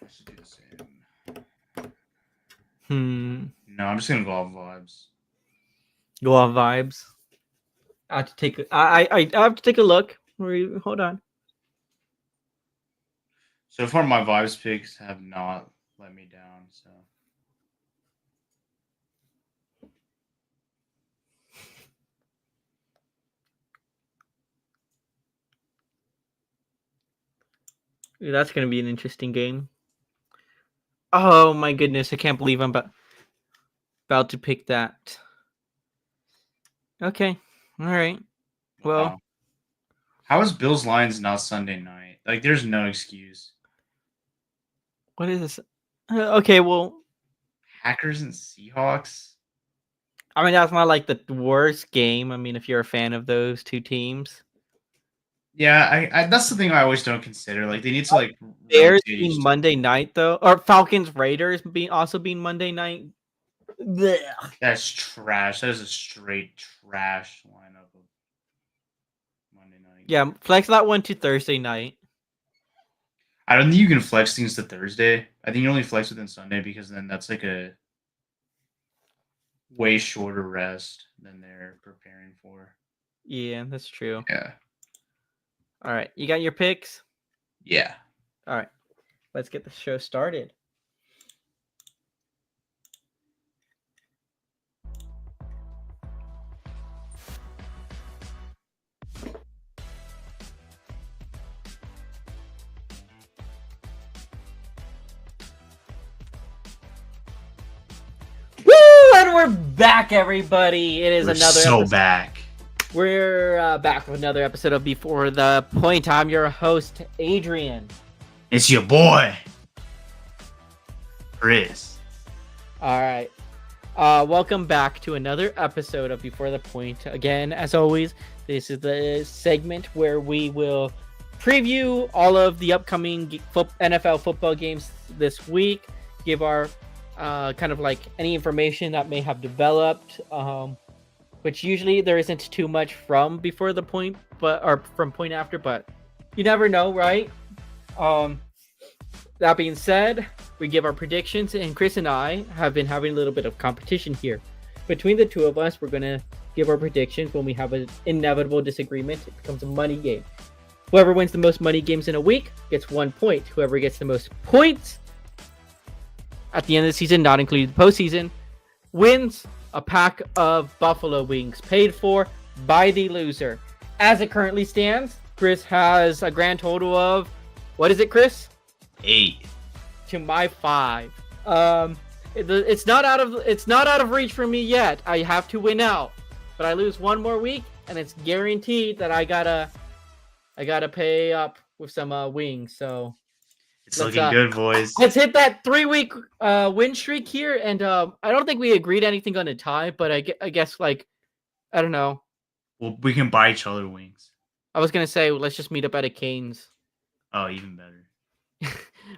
I should do the same. No, I'm just gonna go off vibes. Go off vibes. I have to take. I have to take a look. Hold on. So far, my vibes picks have not let me down. So That's gonna be an interesting game. Oh my goodness! I can't believe I'm about to pick that. Okay. All right. Well, wow. How is Bills Lions not Sunday night? Like, there's no excuse. what is this? Okay. Well, Packers and Seahawks. I mean that's not like the worst game. I mean, if you're a fan of those two teams. Yeah, I that's the thing I always don't consider. Like, they need to like Bears rotate being each Monday team. night though, or Falcons Raiders being Monday night. Blech. That's trash. That is a straight trash lineup of Monday night. Yeah, flex that one to Thursday night. I don't think you can flex things to Thursday. I think you only flex within Sunday because then that's like a way shorter rest than they're preparing for. Yeah, that's true. Yeah. All right, you got your picks? Yeah. All right, let's get the show started. Woo! And we're back, everybody. It is We're another so episode. back. We're back with another episode of Before the Point. I'm your host, Adrian. It's your boy, Chris. All right. Welcome back to another episode of Before the Point. Again, as always, this is the segment where we will preview all of the upcoming NFL football games this week, give our kind of like any information that may have developed, which usually there isn't too much from Before the Point, or from Point After, but you never know, right? That being said, we give our predictions, and Chris and I have been having a little bit of competition here. Between the two of us, we're going to give our predictions. When we have an inevitable disagreement, it becomes a money game. Whoever wins the most money games in a week gets 1 point. Whoever gets the most points at the end of the season, not including the postseason, wins a pack of buffalo wings paid for by the loser. As it currently stands, Chris has a grand total of, what is it, Chris? 8 to my 5. It's not out of reach for me yet. I have to win out, but I lose one more week, and it's guaranteed that I gotta pay up with some wings. So It's looking good, boys. Let's hit that 3-week win streak here, and I don't think we agreed anything on a tie, but I guess like I don't know. Well, we can buy each other wings. I was gonna say let's just meet up at a Cane's. Oh, even better.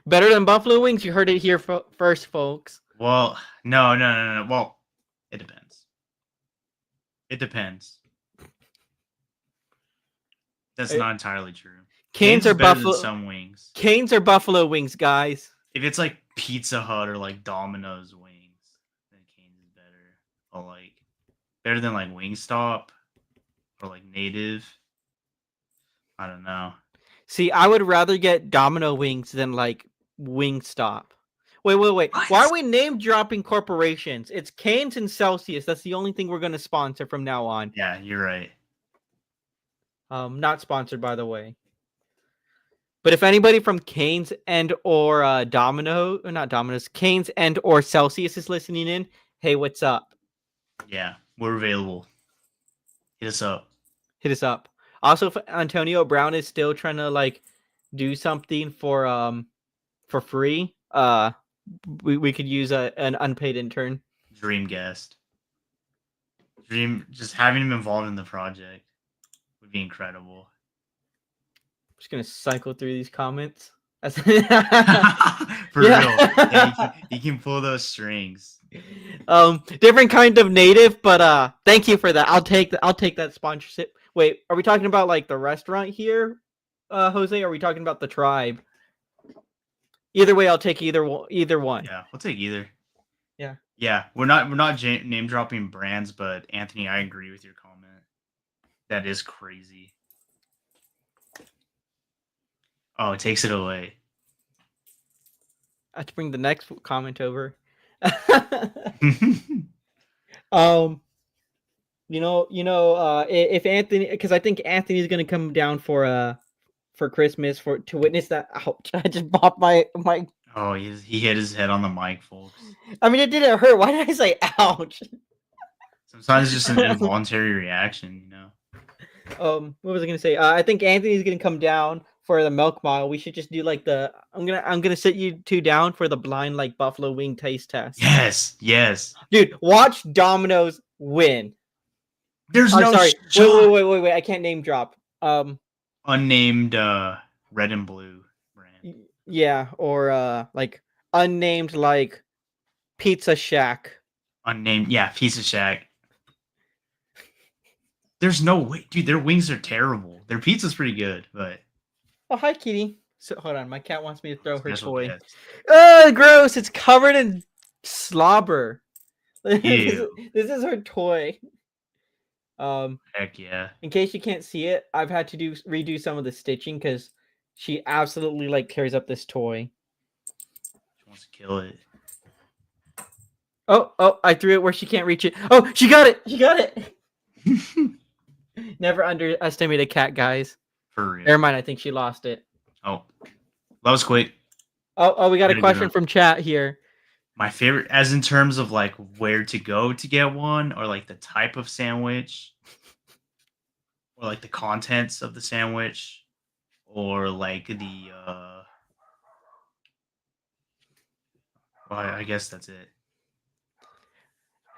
Better than buffalo wings. You heard it here first, folks. Well, no. Well, it depends. It depends. That's not entirely true. Cane's are better buffalo. Than some wings. Cane's are buffalo wings, guys. If it's like Pizza Hut or like Domino's wings, then Cane's is better. Or like better than like Wingstop or like Native. I don't know. See, I would rather get Domino wings than like Wingstop. Wait. What? Why are we name dropping corporations? It's Cane's and Celsius. That's the only thing we're going to sponsor from now on. Yeah, you're right. Not sponsored, by the way. But if anybody from Cane's and or Cane's and or Celsius is listening in, hey, what's up? Yeah, we're available. Hit us up. Hit us up. Also, if Antonio Brown is still trying to like do something for free, we could use an unpaid intern. Dream guest. Just having him involved in the project would be incredible. I'm just gonna cycle through these comments. For real. Yeah, he can pull those strings. Different kind of native, but thank you for that. I'll take that sponsorship. Wait, are we talking about like the restaurant here, Jose? Or are we talking about the tribe? Either way, I'll take either one. Either one. Yeah, we'll take either. Yeah. Yeah, we're not name dropping brands, but Anthony, I agree with your comment. That is crazy. Oh, it takes it away. I have to bring the next comment over. If Anthony, because I think Anthony's gonna come down for Christmas to witness that. Ouch! I just bopped my. Oh, he hit his head on the mic, folks. I mean, it didn't hurt. Why did I say ouch? Sometimes it's just an involuntary reaction, you know. What was I gonna say? I think Anthony's gonna come down for the milk mile. We should just do like I'm gonna sit you two down for the blind like buffalo wing taste test. Yes. Dude, watch Domino's win. There's I'm no sorry. shot. Wait. I can't name drop. Unnamed red and blue brand. Yeah, or like unnamed like Pizza Shack. Unnamed, yeah, Pizza Shack. There's no way, dude. Their wings are terrible. Their pizza's pretty good, but oh, hi, kitty. So hold on, my cat wants me to throw her toy. Guest. Oh, gross! It's covered in slobber. Ew. This is her toy. Heck yeah. In case you can't see it, I've had to redo some of the stitching because she absolutely like tears up this toy. She wants to kill it. Oh! I threw it where she can't reach it. Oh, she got it! She got it! Never underestimate a cat, guys. For real. Never mind. I think she lost it. Oh, that was quick. Oh, we got a question from chat here. My favorite, as in terms of like where to go to get one, or like the type of sandwich, or like the contents of the sandwich, or like the. Well, I guess that's it.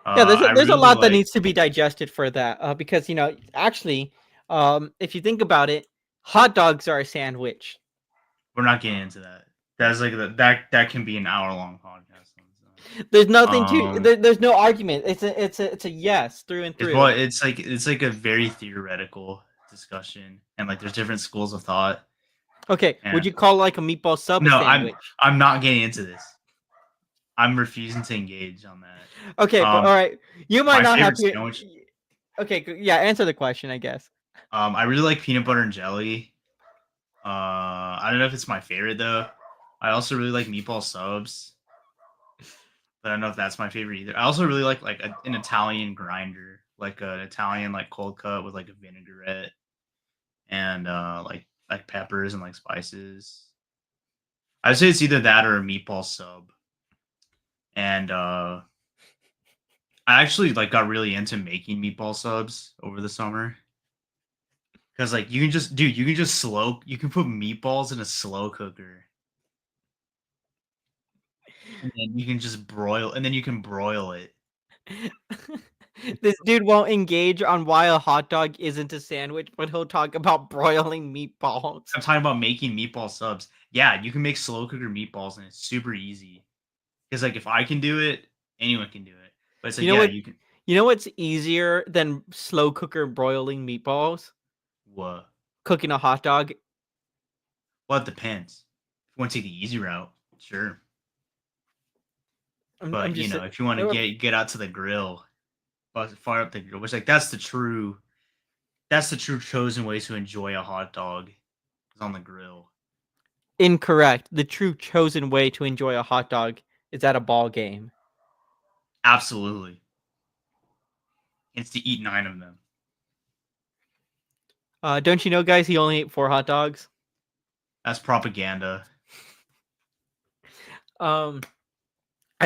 Yeah, there's a lot that needs to be digested for that, because actually, if you think about it, hot dogs are a sandwich. We're not getting into that. That's like that can be an hour-long podcast. There's nothing there's no argument. It's a yes through and through. It's like a very theoretical discussion, and like there's different schools of thought. Okay, would you call like a meatball sub a sandwich? I'm not getting into this. I'm refusing to engage on that. Okay, but all right. You might not have to. Sandwich, okay, yeah. Answer the question, I guess. I really like peanut butter and jelly. I don't know if it's my favorite though. I also really like meatball subs, but I don't know if that's my favorite either. I also really like an Italian grinder, like an Italian like cold cut with like a vinaigrette and like peppers and like spices. I'd say it's either that or a meatball sub. And I actually like got really into making meatball subs over the summer. Cause like you can just put meatballs in a slow cooker. And then you can just broil it. This dude won't engage on why a hot dog isn't a sandwich, but he'll talk about broiling meatballs. I'm talking about making meatball subs. Yeah, you can make slow cooker meatballs and it's super easy. Because like if I can do it, anyone can do it. But it's like you can. You know what's easier than slow cooker broiling meatballs? What? Cooking a hot dog. Well, it depends. If you want to take the easy route, sure. But if you want to get out to the grill, fire up the grill, which like that's the true chosen way to enjoy a hot dog is on the grill. Incorrect. The true chosen way to enjoy a hot dog is at a ball game. Absolutely. It's to eat 9 of them. Don't you know, guys, he only ate 4 hot dogs? That's propaganda. I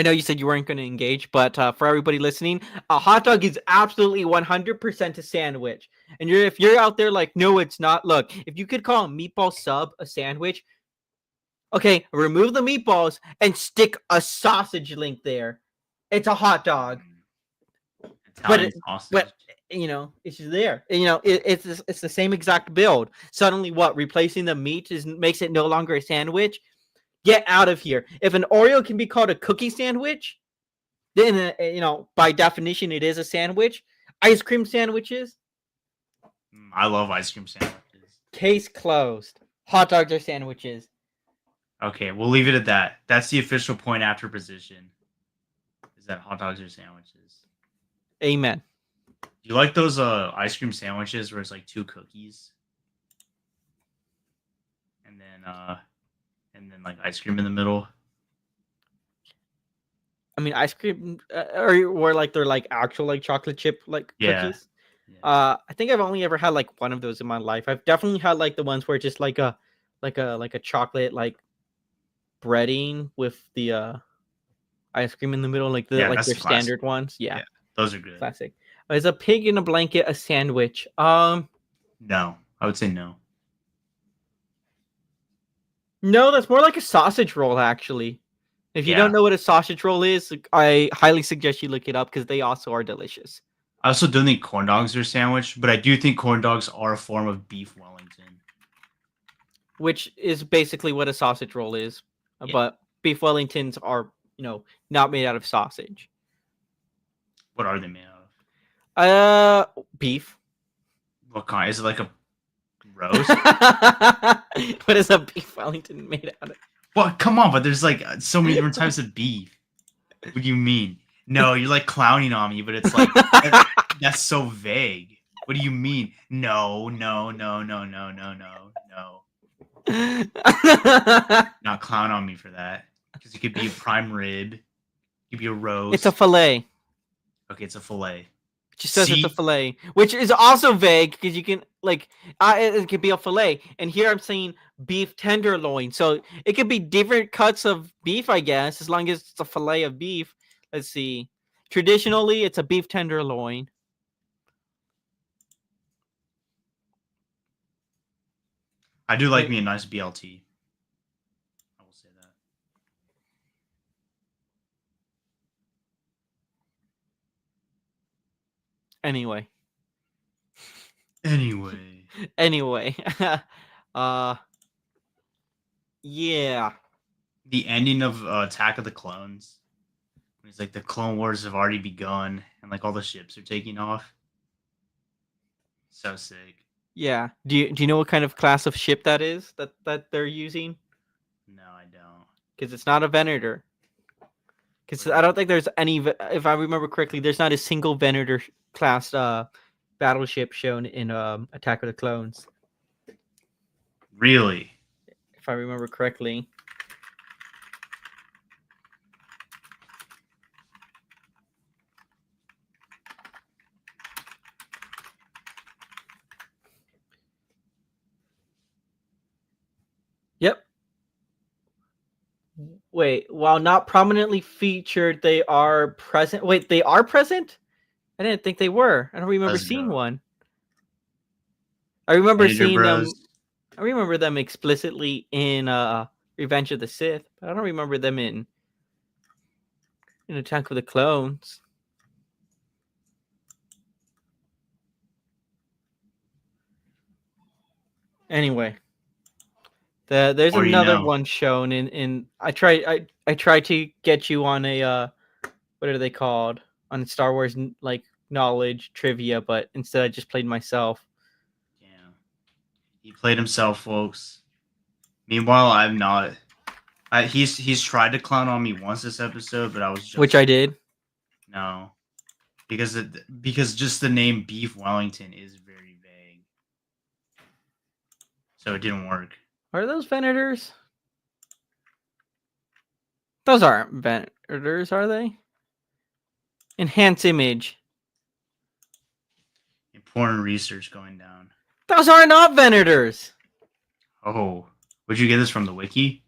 know you said you weren't going to engage, but for everybody listening, a hot dog is absolutely 100% a sandwich. And if you're out there like, no, it's not. Look, if you could call a meatball sub a sandwich, okay, remove the meatballs and stick a sausage link there. It's a hot dog. But it's just there. It's the same exact build. Suddenly, replacing the meat makes it no longer a sandwich? Get out of here. If an Oreo can be called a cookie sandwich, then by definition it is a sandwich. Ice cream sandwiches? I love ice cream sandwiches. Case closed. Hot dogs are sandwiches. Okay, we'll leave it at that. That's the official point after position. Is that hot dogs or sandwiches? Amen. Do you like those ice cream sandwiches where it's like 2 cookies? And then like ice cream in the middle? I mean, ice cream, or like they're like actual like chocolate chip like Yeah. cookies. Yeah. I think I've only ever had like one of those in my life. I've definitely had like the ones where it's just like a chocolate like breading with the ice cream in the middle, like Yeah, like that's their the classic standard one. ones. Yeah, Yeah, those are good. classic. Is a pig in a blanket a sandwich? No, I would say no. No, that's more like a sausage roll actually. If you don't Yeah. know what a sausage roll is, I highly suggest you look it up because they also are delicious. I also don't think corn dogs are a sandwich, but I do think corn dogs are a form of beef Wellington. Which is basically what a sausage roll is. Yeah. But beef Wellingtons are, not made out of sausage. What are they made out of? Beef. What kind? Is it like a roast? What is a beef Wellington made out of? What? Come on, but there's like so many different types of beef. What do you mean? No, you're like clowning on me, but it's like that's so vague. What do you mean? No, no, no, no, no, no, no, no. Not clown on me for that. Because it could be a prime rib. It could be a roast. It's a fillet. Okay, it's a fillet. It just says it's a fillet, which is also vague because you can it could be a fillet, and here I'm saying beef tenderloin, so it could be different cuts of beef, I guess, as long as it's a fillet of beef. Let's see. Traditionally, it's a beef tenderloin. I do like me a nice BLT. I will say that. Anyway. Anyway. Yeah. The ending of Attack of the Clones. It's like the Clone Wars have already begun and like all the ships are taking off. So sick. Yeah. Do you know what kind of class of ship that is that they're using? No, I don't. Because it's not a Venator. Because I don't think there's any. If I remember correctly, there's not a single Venator class battleship shown in Attack of the Clones. Really? If I remember correctly. Yep. Wait, while not prominently featured, they are present. Wait, they are present? I didn't think they were. I don't remember seeing one. I remember seeing them. I remember them explicitly in Revenge of the Sith, but I don't remember them in Attack of the Clones. Anyway, there's another one shown in. I tried to get you on a what are they called, on Star Wars like knowledge trivia, but instead I just played myself. Yeah, he played himself, folks. Meanwhile, I'm not. He's tried to clown on me once this episode, but I was just, which I did. No, because just the name Beef Wellington is very vague, so it didn't work. Are those Venators? Those aren't Venators, are they? Enhance image. Important research going down. Those are not Venators. Oh, would you get this from the wiki?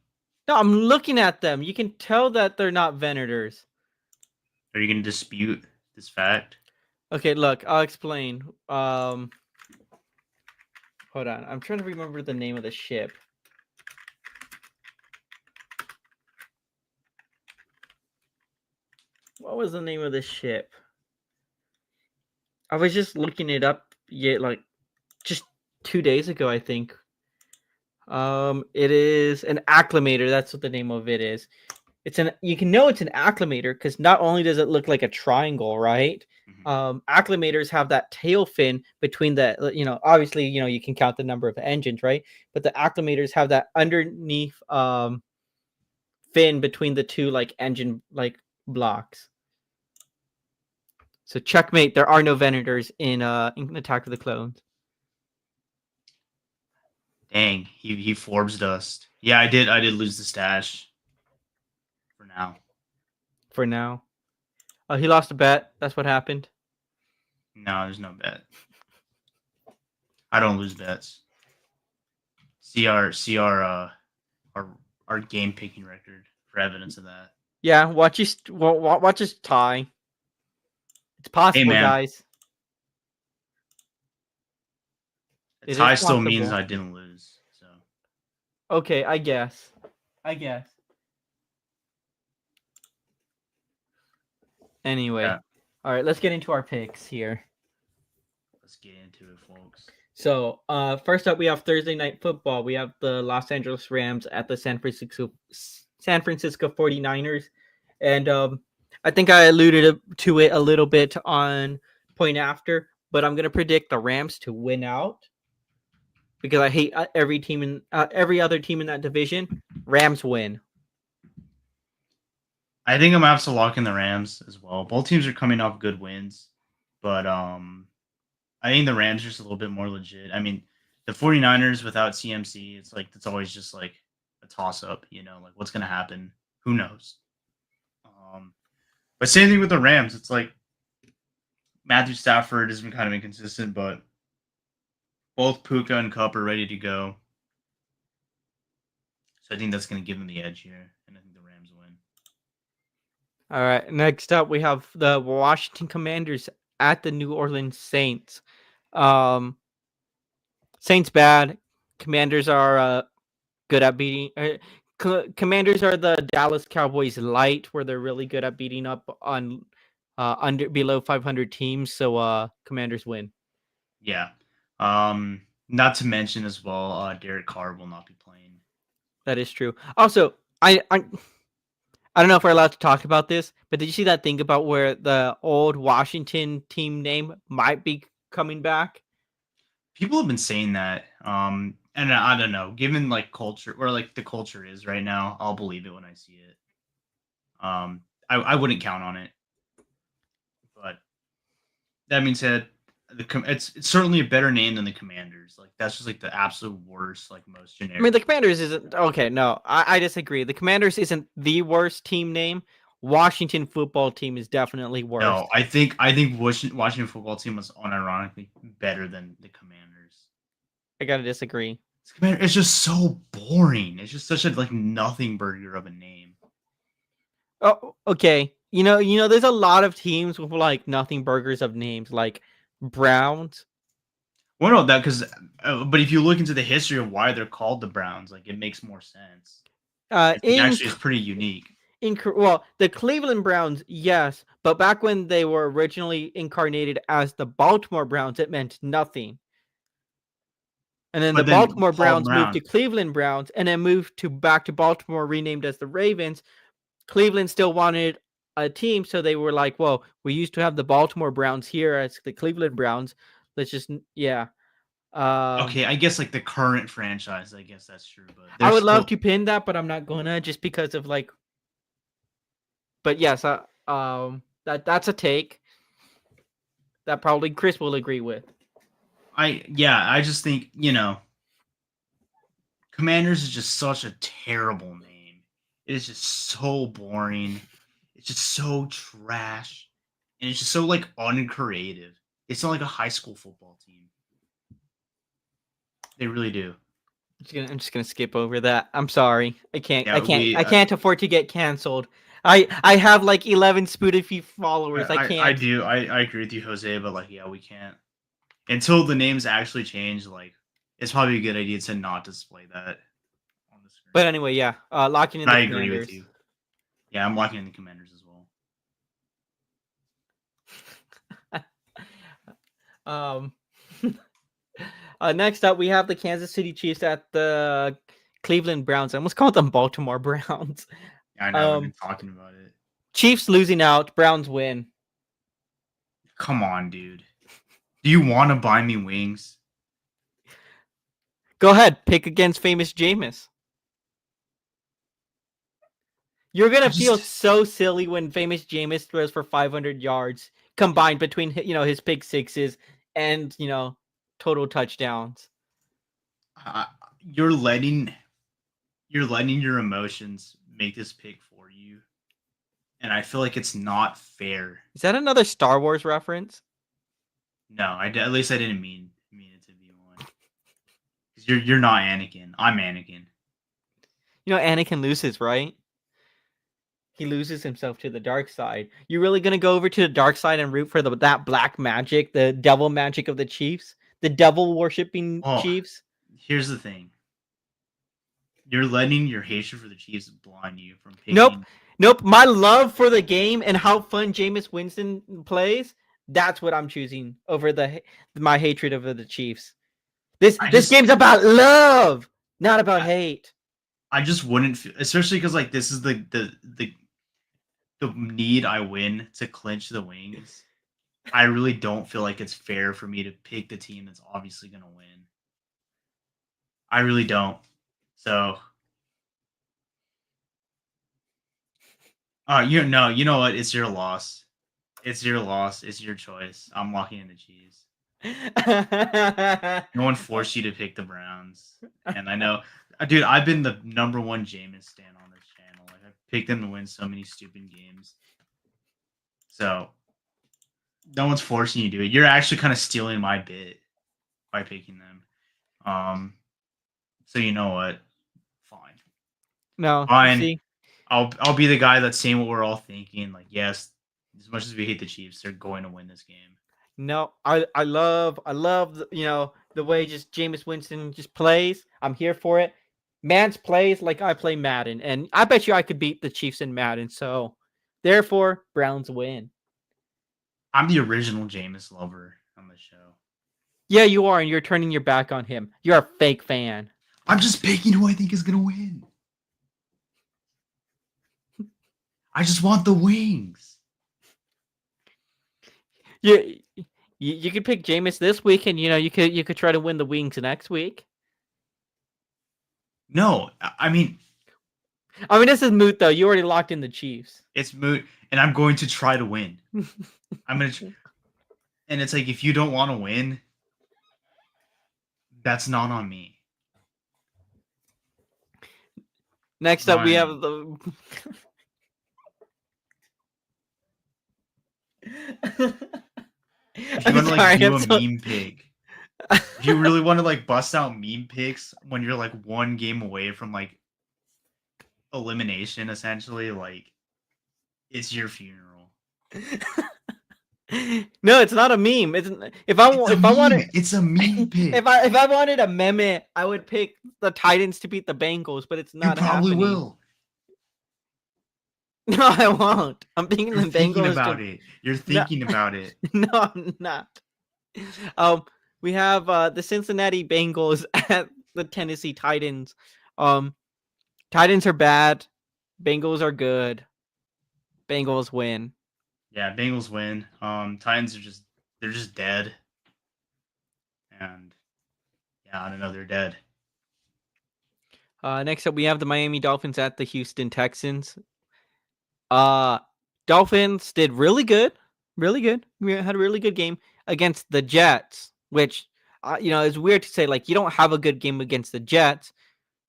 No, I'm looking at them. You can tell that they're not Venators. Are you going to dispute this fact? Okay, look, I'll explain. Hold on. I'm trying to remember the name of the ship. What was the name of the ship? I was just looking it up just 2 days ago, I think. It is an acclimator. That's what the name of it is. You can know it's an acclimator because not only does it look like a triangle, right? Mm-hmm. Acclimators have that tail fin between the, obviously, you can count the number of engines, right? But the acclimators have that underneath fin between the two like engine like blocks. So checkmate. There are no Venators in Attack of the Clones. Dang, he Forbes dust. Yeah, I did lose the stash. For now. For now. Oh, he lost a bet. That's what happened. No, there's no bet. I don't lose bets. See our our game picking record for evidence of that. Yeah, watch us tie. It's possible, man. guys. A It tie is still means possible. I didn't lose. So Okay, I guess. Anyway, yeah, all right, let's get into our picks here. let's get into it, folks. So, first up, we have Thursday Night Football. We have the Los Angeles Rams at the San Francisco 49ers. And I think I alluded to it a little bit on Point After, but I'm going to predict the Rams to win out because I hate every other team in that division. Rams win. I think I'm gonna have to lock in the Rams as well. Both teams are coming off good wins, but I think the Rams are just a little bit more legit. I mean, the 49ers without CMC, it's always just like a toss up, like what's gonna happen? Who knows? But same thing with the Rams. It's like Matthew Stafford has been kind of inconsistent, but both Puka and Cup are ready to go. So I think that's going to give them the edge here, and I think the Rams win. All right. Next up, we have the Washington Commanders at the New Orleans Saints. Saints bad. Commanders are good at beating. Commanders are the Dallas Cowboys light, where they're really good at beating up on below 500 teams. So Commanders win. Yeah. Not to mention as well, Derek Carr will not be playing. That is true. Also, I don't know if we're allowed to talk about this, but did you see that thing about where the old Washington team name might be coming back? People have been saying that. And I don't know, given like culture where like the culture is right now, I'll believe it when I see it. I wouldn't count on it. But that being said, it's certainly a better name than the Commanders. Like that's just like the absolute worst, like most generic. I mean, the Commanders isn't okay. No, I disagree. The Commanders isn't the worst team name. Washington football team is definitely worse. No, I think Washington football team was unironically better than the Commanders. I gotta disagree. It's just so boring. It's just such a like nothing burger of a name. Oh, okay. You know, there's a lot of teams with like nothing burgers of names, like Browns. Well, no, that because, but if you look into the history of why they're called the Browns, like it makes more sense. Actually, it's pretty unique. Well, the Cleveland Browns, yes, but back when they were originally incarnated as the Baltimore Browns, it meant nothing. And then the Baltimore Browns moved to Cleveland Browns, and then moved back to Baltimore, renamed as the Ravens. Cleveland still wanted a team, so they were like, "Well, we used to have the Baltimore Browns here as the Cleveland Browns. Let's just, yeah." Okay, I guess like the current franchise, I guess that's true. But I would love to pin that, but I'm not gonna, just because of like. But yes, that's a take that probably Chris will agree with. I just think, Commanders is just such a terrible name. It is just so boring. It's just so trash. And it's just so like uncreative. It's not like a high school football team. They really do. I'm just gonna skip over that. I'm sorry. I can't. Yeah, I can't afford to get canceled. I have like 11 Spotify followers. I can't. I do. I agree with you, Jose. But like, yeah, we can't until the names actually change. Like, it's probably a good idea to not display that on the screen. But anyway, yeah, locking in. I agree with you. Yeah, I'm locking in the Commanders as well. Next up, we have the Kansas City Chiefs at the Cleveland Browns. I almost called them Baltimore Browns. I know, we've been talking about it. Chiefs losing out, Browns win. Come on, dude. Do you want to buy me wings? Go ahead, pick against famous Jameis. You're I gonna feel just so silly when famous Jameis throws for 500 yards combined between his pick sixes and total touchdowns. I, you're letting your emotions make this pick for you, and I feel like it's not fair. Is that another Star Wars reference? No, at least I didn't mean it to be one. 'Cause you're not Anakin. I'm Anakin. Anakin loses, right? He loses himself to the dark side. You really gonna go over to the dark side and root for that black magic, the devil magic of the Chiefs, the devil worshipping Oh, Chiefs? here's the thing. You're letting your hatred for the Chiefs blind you from Nope, picking. nope. My love for the game and how fun Jameis Winston plays—that's what I'm choosing over my hatred of the Chiefs. This game's about love, not about hate. I just wouldn't, especially because like this is the need I win to clinch the wings. I really don't feel like it's fair for me to pick the team that's obviously going to win. I really don't. So, you know what? It's your loss. It's your loss. It's your choice. I'm locking in the Chiefs. No one forced you to pick the Browns, and I know, dude. I've been the number one Jameis stan on this channel. Like I've picked them to win so many stupid games. So no one's forcing you to do it. You're actually kind of stealing my bit by picking them. So you know what? Fine. No, Fine. see? I'll be the guy that's saying what we're all thinking. Like, yes, as much as we hate the Chiefs, they're going to win this game. No, I love the way just Jameis Winston just plays. I'm here for it. Mans plays like I play Madden, and I bet you I could beat the Chiefs in Madden. So, therefore, Browns win. I'm the original Jameis lover on the show. Yeah, you are, and you're turning your back on him. You're a fake fan. I'm just picking who I think is gonna win. I just want the wings. You could pick Jameis this week, and you could try to win the wings next week. No, I mean this is moot though. You already locked in the Chiefs. it's moot, and I'm going to try to win. I'm gonna, and it's like if you don't want to win, that's not on me. Next up, we have the. If you want to like do a meme pick, if you really want to like bust out meme picks when you're like one game away from like elimination, essentially, like it's your funeral. No, it's not a meme. If I wanted, it's a meme pick. If I wanted a meme, I would pick the Titans to beat the Bengals, but it's not. You probably happening. will. No, I won't. I'm thinking You're the thinking Bengals. About it. You're thinking about it. No, I'm not. We have the Cincinnati Bengals at the Tennessee Titans. Titans are bad. Bengals are good. Bengals win. Yeah, Bengals win. Titans they're just dead. And yeah, I don't know, they're dead. Next up, we have the Miami Dolphins at the Houston Texans. Dolphins did really good. Really good. We had a really good game against the Jets, which, is weird to say, like, you don't have a good game against the Jets,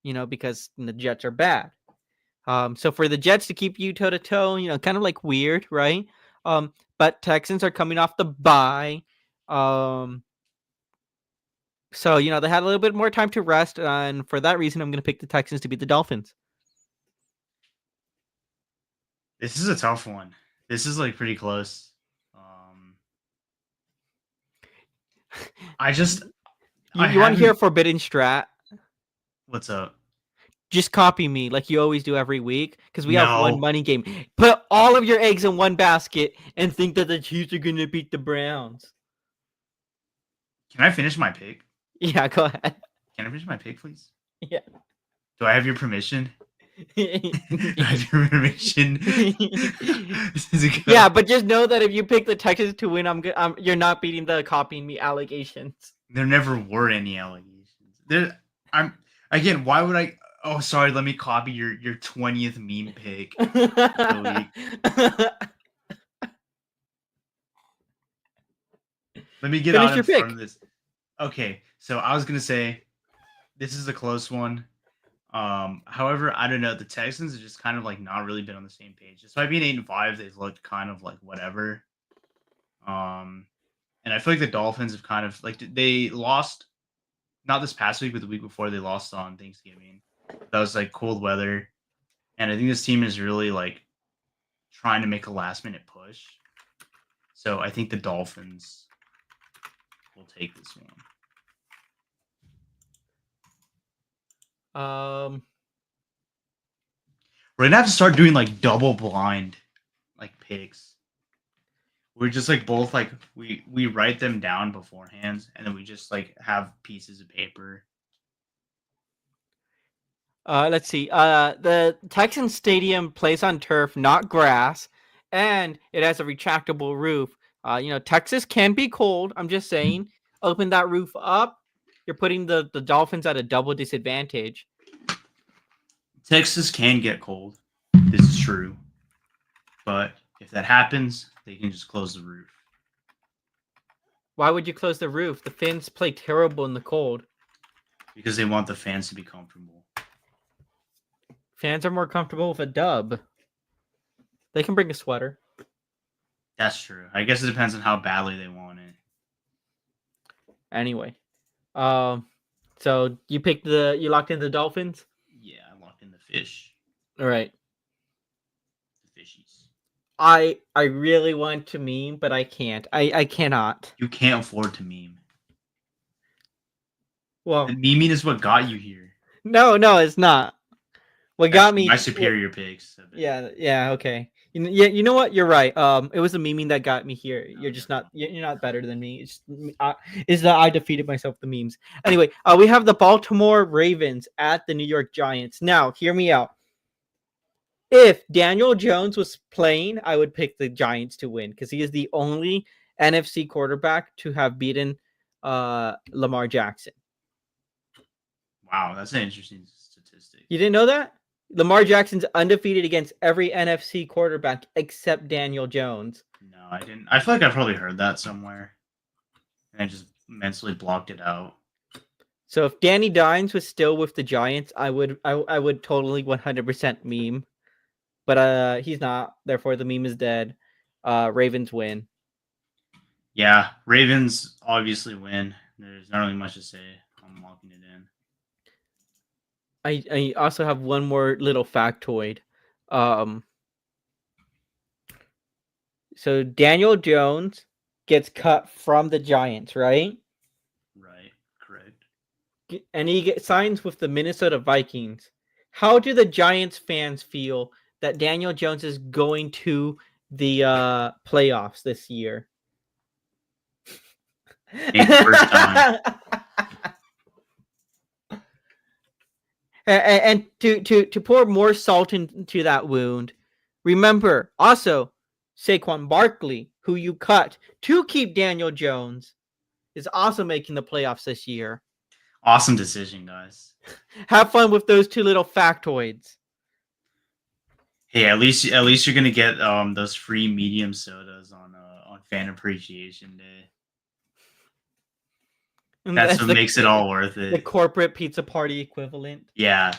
because the Jets are bad. So for the Jets to keep you toe-to-toe, kind of like weird, right? But Texans are coming off the bye. So, they had a little bit more time to rest, and for that reason, I'm going to pick the Texans to beat the Dolphins. This is a tough one. This is like pretty close. You want to hear a forbidden strat? What's up? Just copy me like you always do every week, because we have one money game. Put all of your eggs in one basket and think that the Chiefs are going to beat the Browns. Can I finish my pick? Yeah, go ahead. Can I finish my pick, please? Yeah. Do I have your permission? Do I have your permission? Yeah, but just know that if you pick the Texans to win, you're not beating the copying me allegations. There never were any allegations. Again, why would I? Oh, sorry. Let me copy your 20th meme pick. Let me get Finish out in your front pick. of this. Okay, so I was gonna say this is a close one. However, I don't know. The Texans have just kind of like not really been on the same page. Despite being 8-5, they've looked kind of like whatever. Um, and I feel like the Dolphins have kind of like they lost not this past week, but the week before they lost on Thanksgiving. That was like cold weather, and I think this team is really like trying to make a last minute push. So I think the Dolphins will take this one. We're gonna have to start doing like double blind like picks. We're just like both like we write them down beforehand and then we just like have pieces of paper. Let's see. The Texan Stadium plays on turf, not grass, and it has a retractable roof. Texas can be cold. I'm just saying. Open that roof up. You're putting the Dolphins at a double disadvantage. Texas can get cold. This is true. But if that happens, they can just close the roof. Why would you close the roof? The Finns play terrible in the cold. Because they want the fans to be comfortable. Fans are more comfortable with a dub. They can bring a sweater. That's true. I guess it depends on how badly they want it. Anyway, so you locked in the Dolphins? Yeah, I locked in the fish. All right. The fishies. I really want to meme, but I can't. I cannot. You can't afford to meme. Well, the memeing is what got you here. No, it's not. What That's got me? My superior picks. Yeah, okay. You know what? You're right. It was the memeing that got me here. You're just not. You're not better than me. It's that I defeated myself. The memes. Anyway, we have the Baltimore Ravens at the New York Giants. Now, hear me out. If Daniel Jones was playing, I would pick the Giants to win because he is the only NFC quarterback to have beaten Lamar Jackson. Wow, that's an interesting statistic. You didn't know that? Lamar Jackson's undefeated against every NFC quarterback except Daniel Jones. No, I didn't. I feel like I probably heard that somewhere. And I just mentally blocked it out. So if Danny Dimes was still with the Giants, I would totally 100% meme. But he's not. Therefore, the meme is dead. Ravens win. Yeah, Ravens obviously win. There's not really much to say. I'm locking it in. I also have one more little factoid. So Daniel Jones gets cut from the Giants, right? Right, correct. And he signs with the Minnesota Vikings. How do the Giants fans feel that Daniel Jones is going to the playoffs this year? First time. And to pour more salt into that wound, remember also Saquon Barkley, who you cut to keep Daniel Jones, is also making the playoffs this year. Awesome decision, guys. Have fun with those two little factoids. Hey, at least you're gonna get those free medium sodas on Fan Appreciation Day. And that's what makes it all worth it. The corporate pizza party equivalent. Yeah.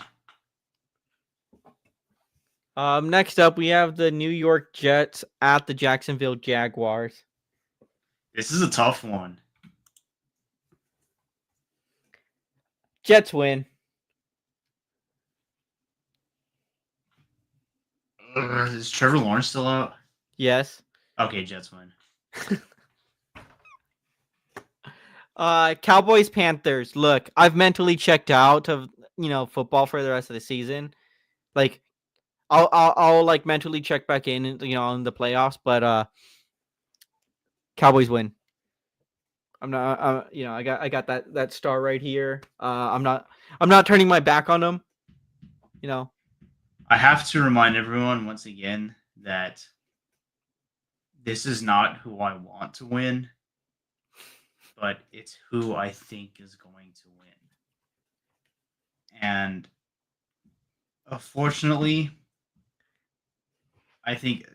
Next up, we have the New York Jets at the Jacksonville Jaguars. This is a tough one. Jets win. Is Trevor Lawrence still out? Yes. Okay, Jets win. Cowboys Panthers. Look, I've mentally checked out of football for the rest of the season. Like, I'll like mentally check back in in the playoffs, but Cowboys win. I'm not. I got that star right here. I'm not turning my back on them. I have to remind everyone once again that this is not who I want to win, but it's who I think is going to win. And unfortunately, I think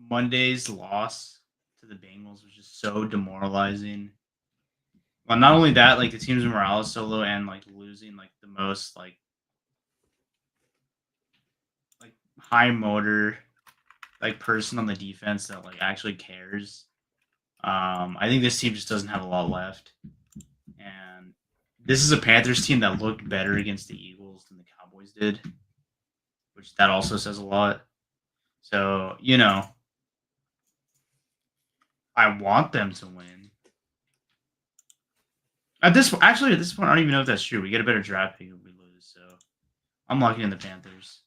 Monday's loss to the Bengals was just so demoralizing. Well, not only that, like the team's morale is so low, and like losing like the most like high motor like person on the defense that like actually cares. I think this team just doesn't have a lot left, and this is a Panthers team that looked better against the Eagles than the Cowboys did, which that also says a lot. So I want them to win. At this point, I don't even know if that's true. We get a better draft pick if we lose, so I'm locking in the Panthers.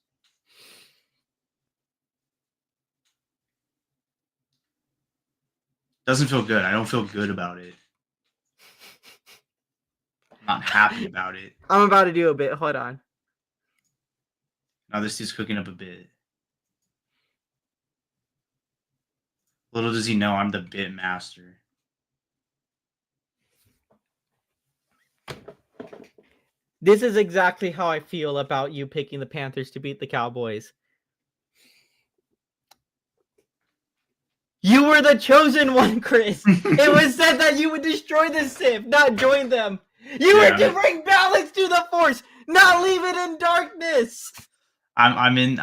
Doesn't feel good. I don't feel good about it. I'm not happy about it. I'm about to do a bit. Hold on. Now this dude's cooking up a bit. Little does he know I'm the bit master. This is exactly how I feel about you picking the Panthers to beat the Cowboys. You were the chosen one, Chris. It was said that you would destroy the Sith, not join them. You were to bring balance to the Force, not leave it in darkness. I'm in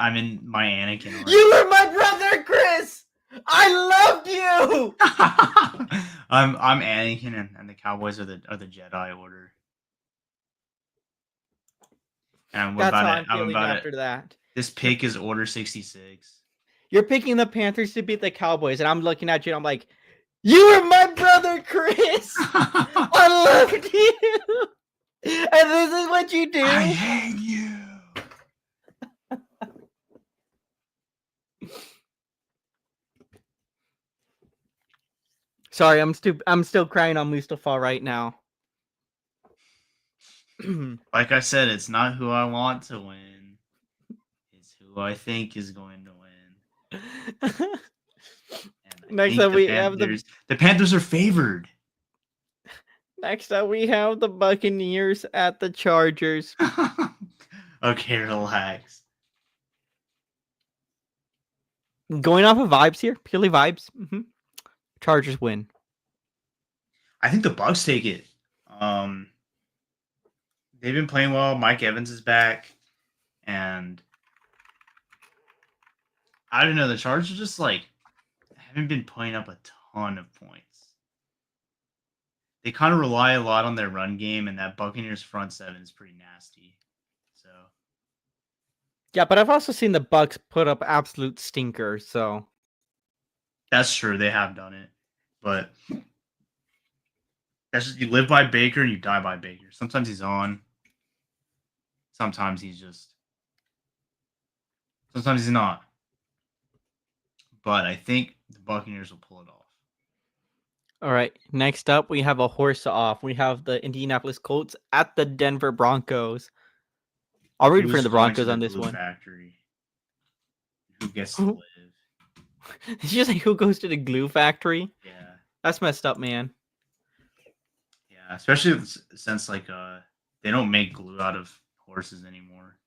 my Anakin arc. You were my brother, Chris. I loved you. I'm Anakin, and the Cowboys are the Jedi Order. And That's how I'm feeling after that. This pick is Order 66. You're picking the Panthers to beat the Cowboys, and I'm looking at you and I'm like, you were my brother, Chris. I loved you. And this is what you do. I hate you. Sorry, I'm still crying on Mustafa right now. Like I said, it's not who I want to win. It's who I think is going to win. Next up, we have the Panthers are favored. Next up, we have the Buccaneers at the Chargers. Okay, relax. Going off of vibes here, purely vibes. Chargers win. I think the Bucs take it. They've been playing well. Mike Evans is back, and I don't know. The Chargers just haven't been putting up a ton of points. They kind of rely a lot on their run game, and that Buccaneers front seven is pretty nasty. So yeah, but I've also seen the Bucs put up absolute stinkers. So that's true. They have done it, but that's just, you live by Baker and you die by Baker. Sometimes he's on. Sometimes he's not. But I think the Buccaneers will pull it off. All right. Next up, we have a horse off. We have the Indianapolis Colts at the Denver Broncos. I'll read for the Broncos on this one. Factory? Who gets to live? Did you say who goes to the glue factory? Yeah. That's messed up, man. Yeah, especially since they don't make glue out of horses anymore.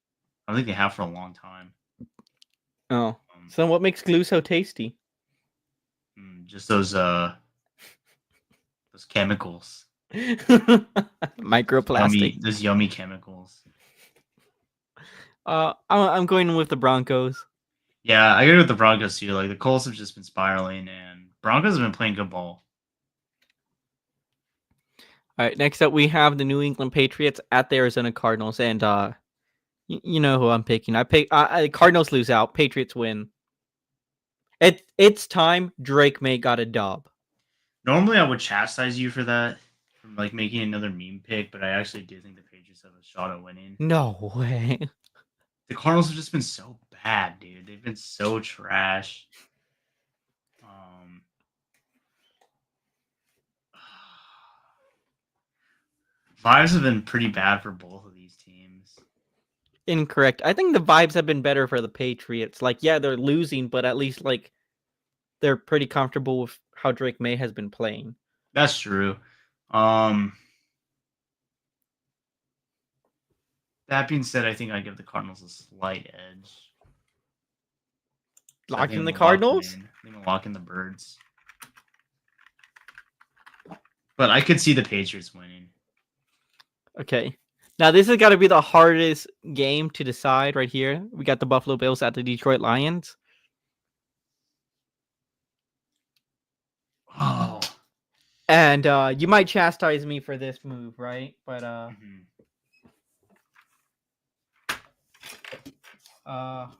I don't think they have for a long time. Oh. So what makes glue so tasty? Just those chemicals. Microplastic. Those yummy chemicals. I'm going with the Broncos. Yeah, I agree with the Broncos too. Like the Colts have just been spiraling, and Broncos have been playing good ball. All right, next up we have the New England Patriots at the Arizona Cardinals, and you know who I'm picking. I pick Cardinals lose out, Patriots win. It's time. Drake May got a dub. Normally, I would chastise you for that, from making another meme pick, but I actually do think the Patriots have a shot at winning. No way. The Cardinals have just been so bad, dude. They've been so trash. Vibes have been pretty bad for both of these teams. Incorrect. I think the vibes have been better for the Patriots. Yeah, they're losing, but at least they're pretty comfortable with how Drake May has been playing. That's true. That being said, I think I give the Cardinals a slight edge. So I think Locking the I'm gonna lock them Cardinals? in. I think I'm gonna lock in the Birds. But I could see the Patriots winning. Okay. Now this has got to be the hardest game to decide right here. We got the Buffalo Bills at the Detroit Lions. Oh. And you might chastise me for this move, right? But well,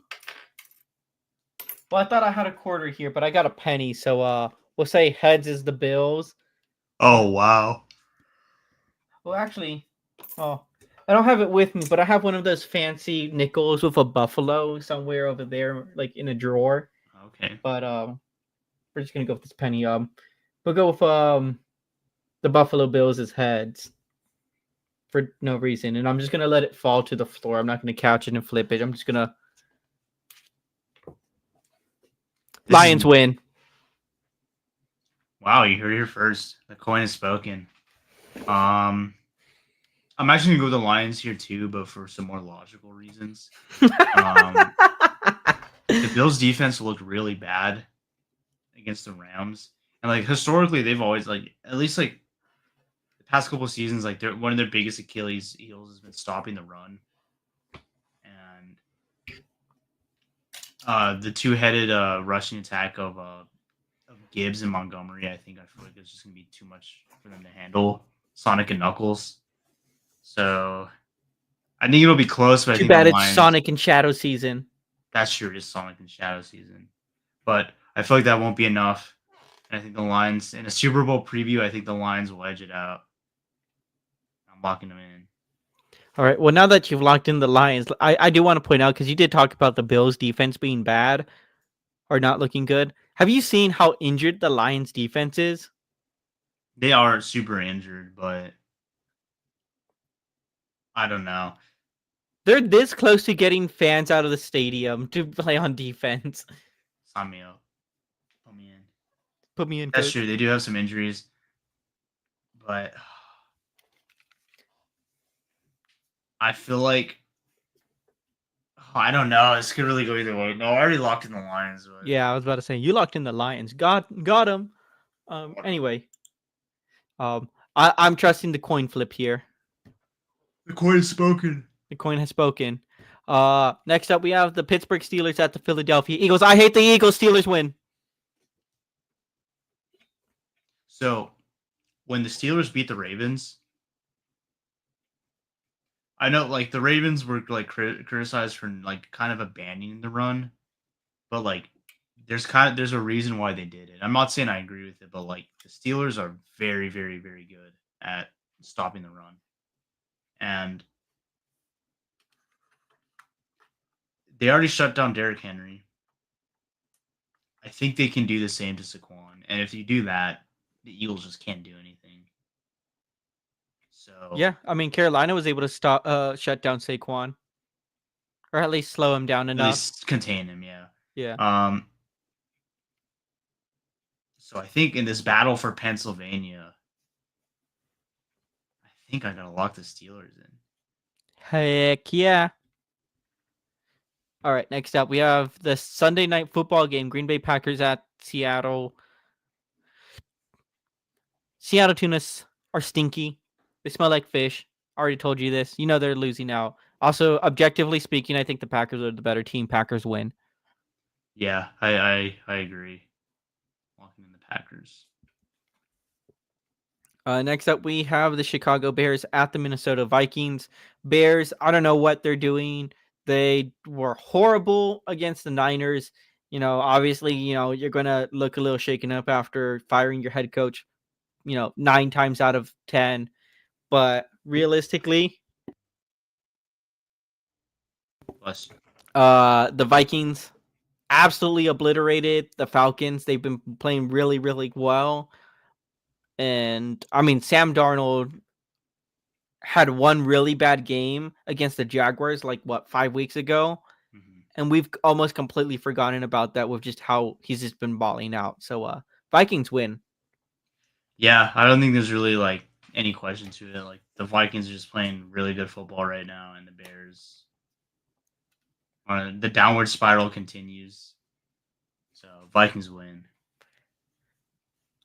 I thought I had a quarter here, but I got a penny, so we'll say heads is the Bills. Oh wow. Well, actually, I don't have it with me, but I have one of those fancy nickels with a buffalo somewhere over there, like in a drawer. Okay. But we're just gonna go with this penny. We'll go with the Buffalo Bills as heads for no reason, and I'm just gonna let it fall to the floor. I'm not gonna couch it and flip it. I'm just gonna Lions win. Wow, you heard it here first. The coin has spoken. I'm actually gonna go with the Lions here too, but for some more logical reasons. The Bills' defense looked really bad against the Rams, and like historically, they've always like at least like the past couple of seasons, like they're one of their biggest Achilles heels has been stopping the run, and the two-headed rushing attack of Gibbs and Montgomery, I feel like it's just gonna be too much for them to handle. Sonic and Knuckles. So I think it'll be close, but I Too think bad the it's Lions, Sonic and Shadow season. that's true, it is Sonic and Shadow season. But I feel like that won't be enough. And I think the Lions in a Super Bowl preview, I think the Lions will edge it out. I'm locking them in. All right. Well, now that you've locked in the Lions, I do want to point out because you did talk about the Bills' defense being bad or not looking good. Have you seen how injured the Lions' defense is? They are super injured, but I don't know. They're this close to getting fans out of the stadium to play on defense. Sign me up. Put me in. Put me in, That's coach. true. They do have some injuries, but I feel like I don't know. This could really go either way. No, I already locked in the Lions. But Yeah, I was about to say you locked in the Lions. Got him. Anyway, I'm trusting the coin flip here. the coin has spoken. The coin has spoken. Next up we have the Pittsburgh Steelers at the Philadelphia Eagles. I hate the Eagles. Steelers win. So when the Steelers beat the Ravens, I know like the Ravens were like criticized for like kind of abandoning the run, but like there's a reason why they did it. I'm not saying I agree with it, but like the Steelers are very, very, very good at stopping the run. And they already shut down Derrick Henry. I think they can do the same to Saquon. And if you do that, the Eagles just can't do anything. So Yeah, I mean Carolina was able to shut down Saquon, or at least slow him down at enough. least contain him, yeah. Yeah. So I think in this battle for Pennsylvania, I think I gotta lock the Steelers in. Heck yeah. All right, next up we have the Sunday night football game, Green Bay Packers at Seattle. Seattle Tunas are stinky. They smell like fish. Already told you this. You know they're losing out. Also, objectively speaking, I think the Packers are the better team. Packers win. Yeah, I agree. Locking in the Packers. Next up, we have the Chicago Bears at the Minnesota Vikings. Bears, I don't know what they're doing. They were horrible against the Niners. Obviously, you're going to look a little shaken up after firing your head coach, 9 times out of 10. But realistically, the Vikings absolutely obliterated the Falcons. They've been playing really, really well. And I mean, Sam Darnold had one really bad game against the Jaguars, 5 weeks ago. Mm-hmm. And we've almost completely forgotten about that with just how he's just been balling out. So Vikings win. Yeah, I don't think there's really any question to it. Like the Vikings are just playing really good football right now, and the Bears, the downward spiral continues. So Vikings win.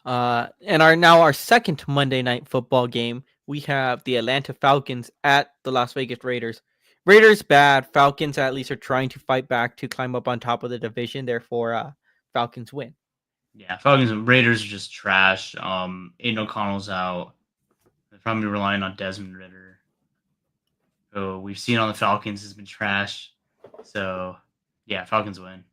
And our second Monday night football game, we have the Atlanta Falcons at the Las Vegas Raiders. Raiders bad. Falcons at least are trying to fight back to climb up on top of the division. Therefore, Falcons win. Yeah, Falcons and Raiders are just trash. Aiden O'Connell's out. They're probably relying on Desmond Ritter, who we've seen on the Falcons has been trash. So yeah, Falcons win.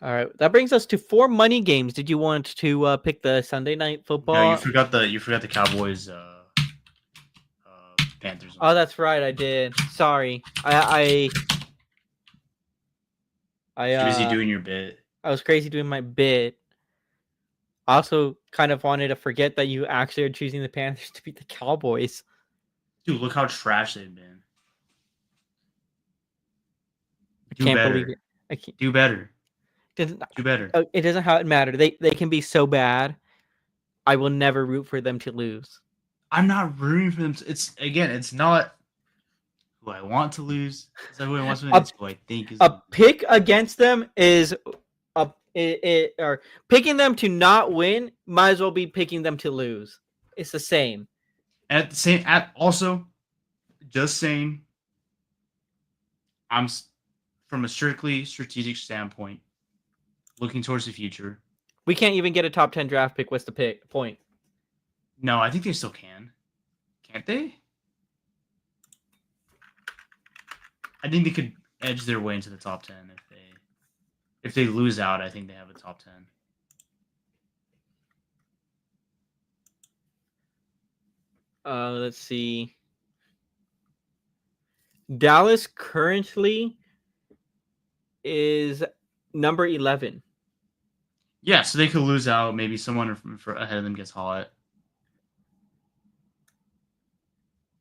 All right, that brings us to 4 money games. Did you want to pick the Sunday night football? No, you forgot the Cowboys. Panthers. Oh, that's right, I did. Sorry, I busy doing your bit. I was crazy doing my bit. I also kind of wanted to forget that you actually are choosing the Panthers to beat the Cowboys. Dude, look how trash they've been. I can't believe it. I can't. Do better. Do better. It doesn't matter. They can be so bad. I will never root for them to lose. I'm not rooting for them. It's not who I want to lose. It's everyone wants to win. It's who I think is a pick against them is or picking them to not win might as well be picking them to lose. It's the same. Also, just saying, I'm from a strictly strategic standpoint, looking towards the future. We can't even get a top 10 draft pick. What's the point? No, I think they still can. Can't they? I think they could edge their way into the top 10 if they lose out. I think they have a top 10. Let's see. Dallas currently is number 11. Yeah, so they could lose out. Maybe someone ahead of them gets hot.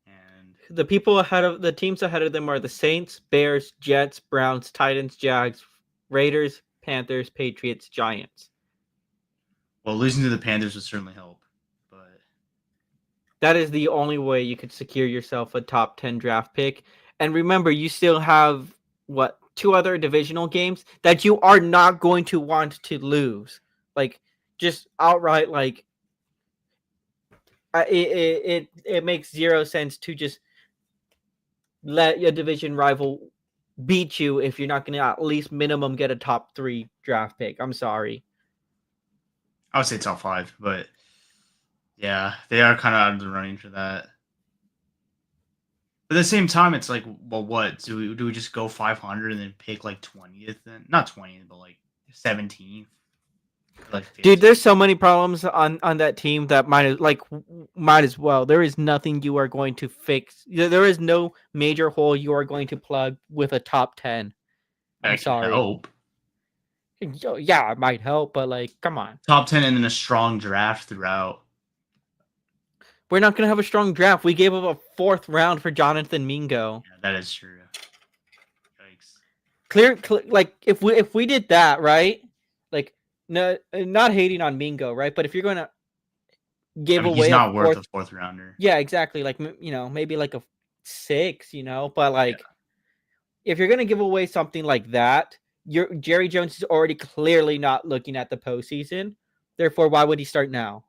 And the teams ahead of them are the Saints, Bears, Jets, Browns, Titans, Jags, Raiders, Panthers, Patriots, Giants. Well, losing to the Panthers would certainly help. But that is the only way you could secure yourself a top 10 draft pick. And remember, you still have, 2 other divisional games that you are not going to want to lose. Like, just outright, like, it makes zero sense to just let your division rival beat you if you're not going to at least minimum get a top 3 draft pick. I'm sorry. I would say top 5, but yeah, they are kind of out of the running for that. But at the same time, it's like, well, what? Do we just go 500 and then pick like 20th? Then not 20th, but like 17th. Like dude, there's so many problems on that team that might as well. There is nothing you are going to fix. There is no major hole you are going to plug with a top 10. I'm sorry. Help. Yeah, it might help, but like, come on. Top 10 and then a strong draft throughout. We're not going to have a strong draft. We gave up a 4th round for Jonathan Mingo. Yeah, that is true. Yikes. Clear, like if we did that, right? Like, no, not hating on Mingo, right? But if you're going to give away, he's not worth a 4th rounder. Yeah, exactly. Like, maybe like a 6, but like, if you're going to give away something like that, Jerry Jones is already clearly not looking at the postseason. Therefore, why would he start now?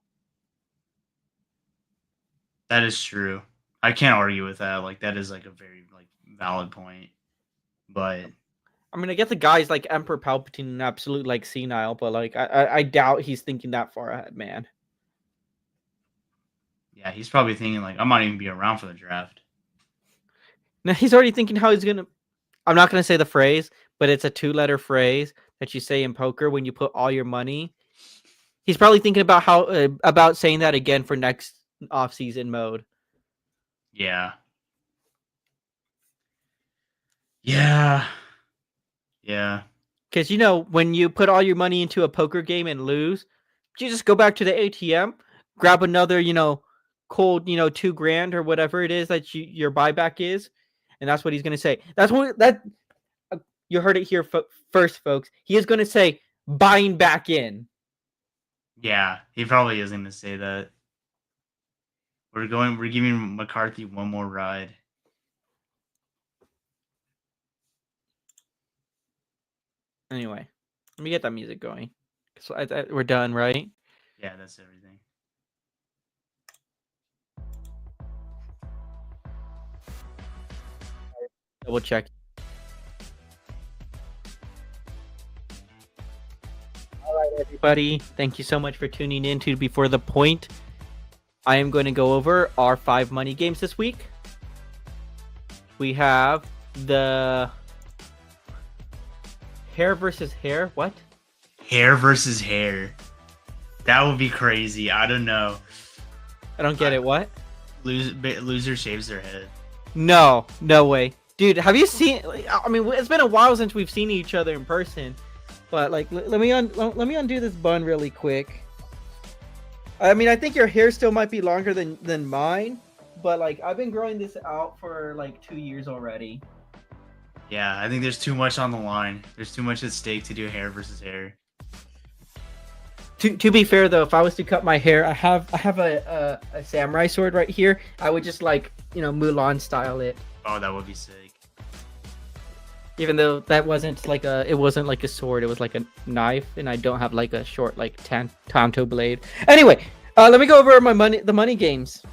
That is true. I can't argue with that. Like, that is like a very valid point. But I mean, I guess the guy's like Emperor Palpatine and absolute like senile, but like I doubt he's thinking that far ahead, man. Yeah, he's probably thinking like, I might even be around for the draft. Now he's already thinking how he's gonna. I'm not gonna say the phrase, but it's a 2-letter phrase that you say in poker when you put all your money. He's probably thinking about about saying that again for next off-season mode. Yeah. Yeah. Because when you put all your money into a poker game and lose, you just go back to the ATM, grab another, cold, $2,000 or whatever it is that your buyback is, and that's what he's gonna say. You heard it here first, folks. He is gonna say buying back in. Yeah, he probably is gonna say that. We're giving McCarthy one more ride. Anyway, let me get that music going. So we're done, right? Yeah, that's everything. Double check. All right, everybody. Thank you so much for tuning in to Before the Point. I am going to go over our 5 money games this week. We have the hair versus hair. What? Hair versus hair. That would be crazy. I don't know. I don't get it. What? Loser shaves their head. No way. Dude, have you seen... I mean, it's been a while since we've seen each other in person. But, like, let me undo this bun really quick. I mean, I think your hair still might be longer than mine. But, like, I've been growing this out for, like, 2 years already. Yeah, I think there's too much on the line. There's too much at stake to do hair versus hair. To be fair, though, if I was to cut my hair, I have a samurai sword right here. I would just, like, Mulan style it. Oh, that would be sick. Even though that wasn't like it wasn't like a sword, it was like a knife, and I don't have like a short like tanto blade. Anyway, let me go over the money games.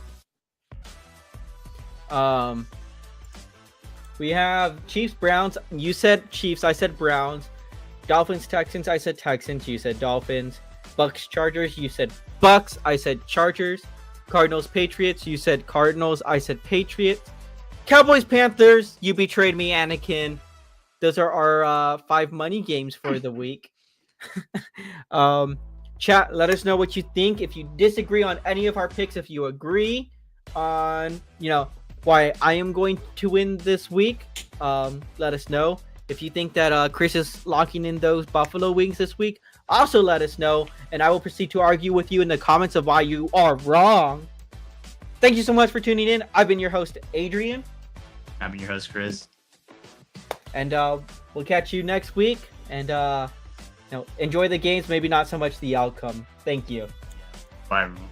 We have Chiefs Browns. You said Chiefs, I said Browns. Dolphins Texans, I said Texans. You said Dolphins. Bucks Chargers, you said Bucks. I said Chargers. Cardinals Patriots, you said Cardinals. I said Patriots. Cowboys Panthers, you betrayed me, Anakin. Those are our 5 money games for the week. Chat, let us know what you think. If you disagree on any of our picks, if you agree on, why I am going to win this week, let us know. If you think that Chris is locking in those buffalo wings this week, also let us know. And I will proceed to argue with you in the comments of why you are wrong. Thank you so much for tuning in. I've been your host, Adrian. I've been your host, Chris. And we'll catch you next week. And enjoy the games, maybe not so much the outcome. Thank you. Bye, everyone.